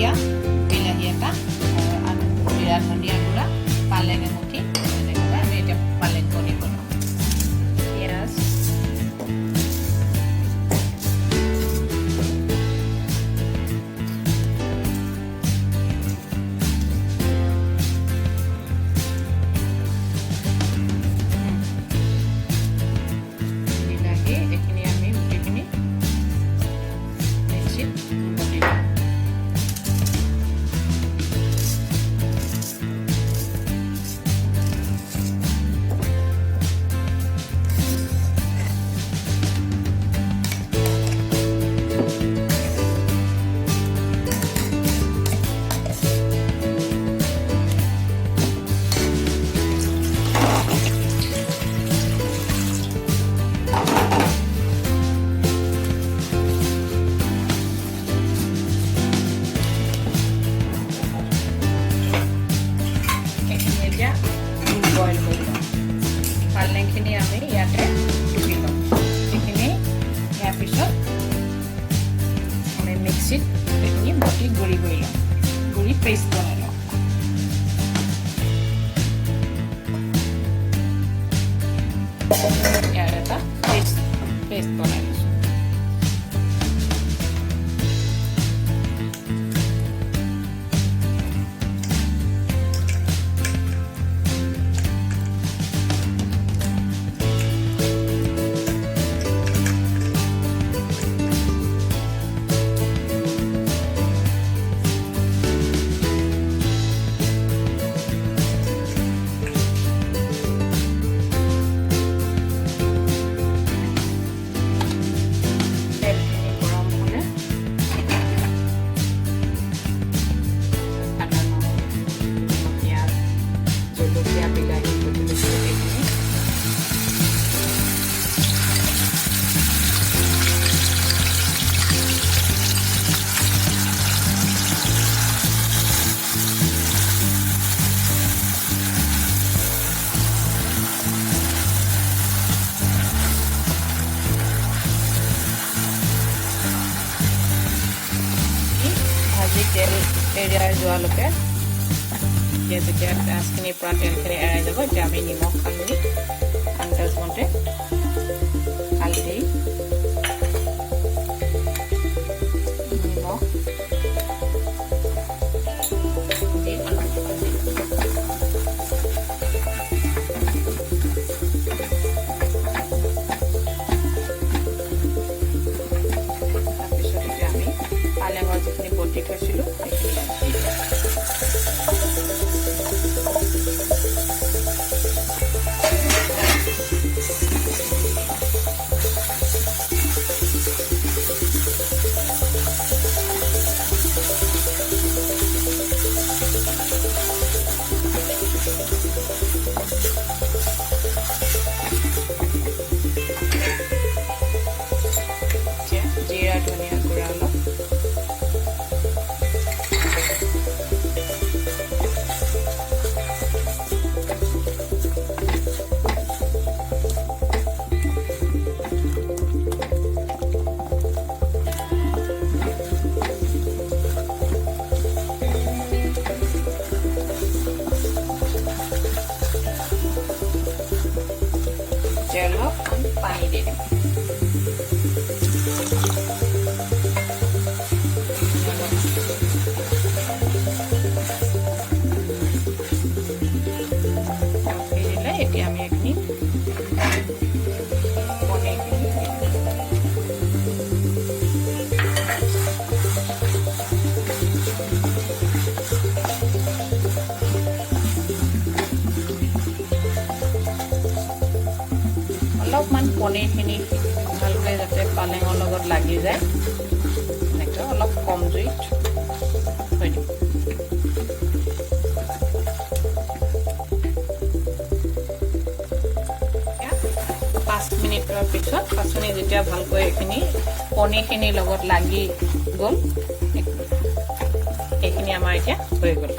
জলকীয়া, বিলাহী এটা, আৰু জিৰা ধনিয়া গুড়া, পালেং এমুঠি, এনেকৈ আমি এতিয়া পালেং কণী বনাওঁ। পিঁয়াজ, বিলাহী, এইখিনি আমি গোটেইখিনি মিক্সিত বটি দিওঁ। বইল কৰি লওঁ। পালেংখিনি আমি ইয়াতে টুকি লওঁ। সেইখিনি ইয়াৰ পিছত আমি মিক্সিত এইখিনি বটি গুড়ি কৰি লওঁ, গুড়ি পেষ্ট বনাই লওঁ। ইয়াৰ এটা পেষ্ট বনাই লৈছোঁ। তেল এৰাই যোৱালৈকে, যেতিয়া পিঁয়াজখিনিৰ পৰা তেলখিনি এৰাই যাব, এতিয়া আমি নিমখ সানি আন্দাজমতে হালধি, নিমখ দি তাৰপিছত এতিয়া আমি পালেঙৰ যিখিনি বটি থৈছিলোঁ সেইখিনি দি দিওঁ। জিৰা ধনিয়া গুড়া অলপ, অলপ পানী দি দিম। এতিয়া আমি এইখিনি পনীৰখিনি অলপমান পনীৰখিনি ভালকৈ যাতে পালেঙৰ লগত লাগি যায়, এনেকৈ অলপ কম জুইত থৈ দিম। 5 মিনিটৰ পিছত পাচনি যেতিয়া ভালকৈ এইখিনি পনীৰখিনিৰ লগত লাগি গ'ল, এইখিনি আমাৰ এতিয়া হৈ গ'ল।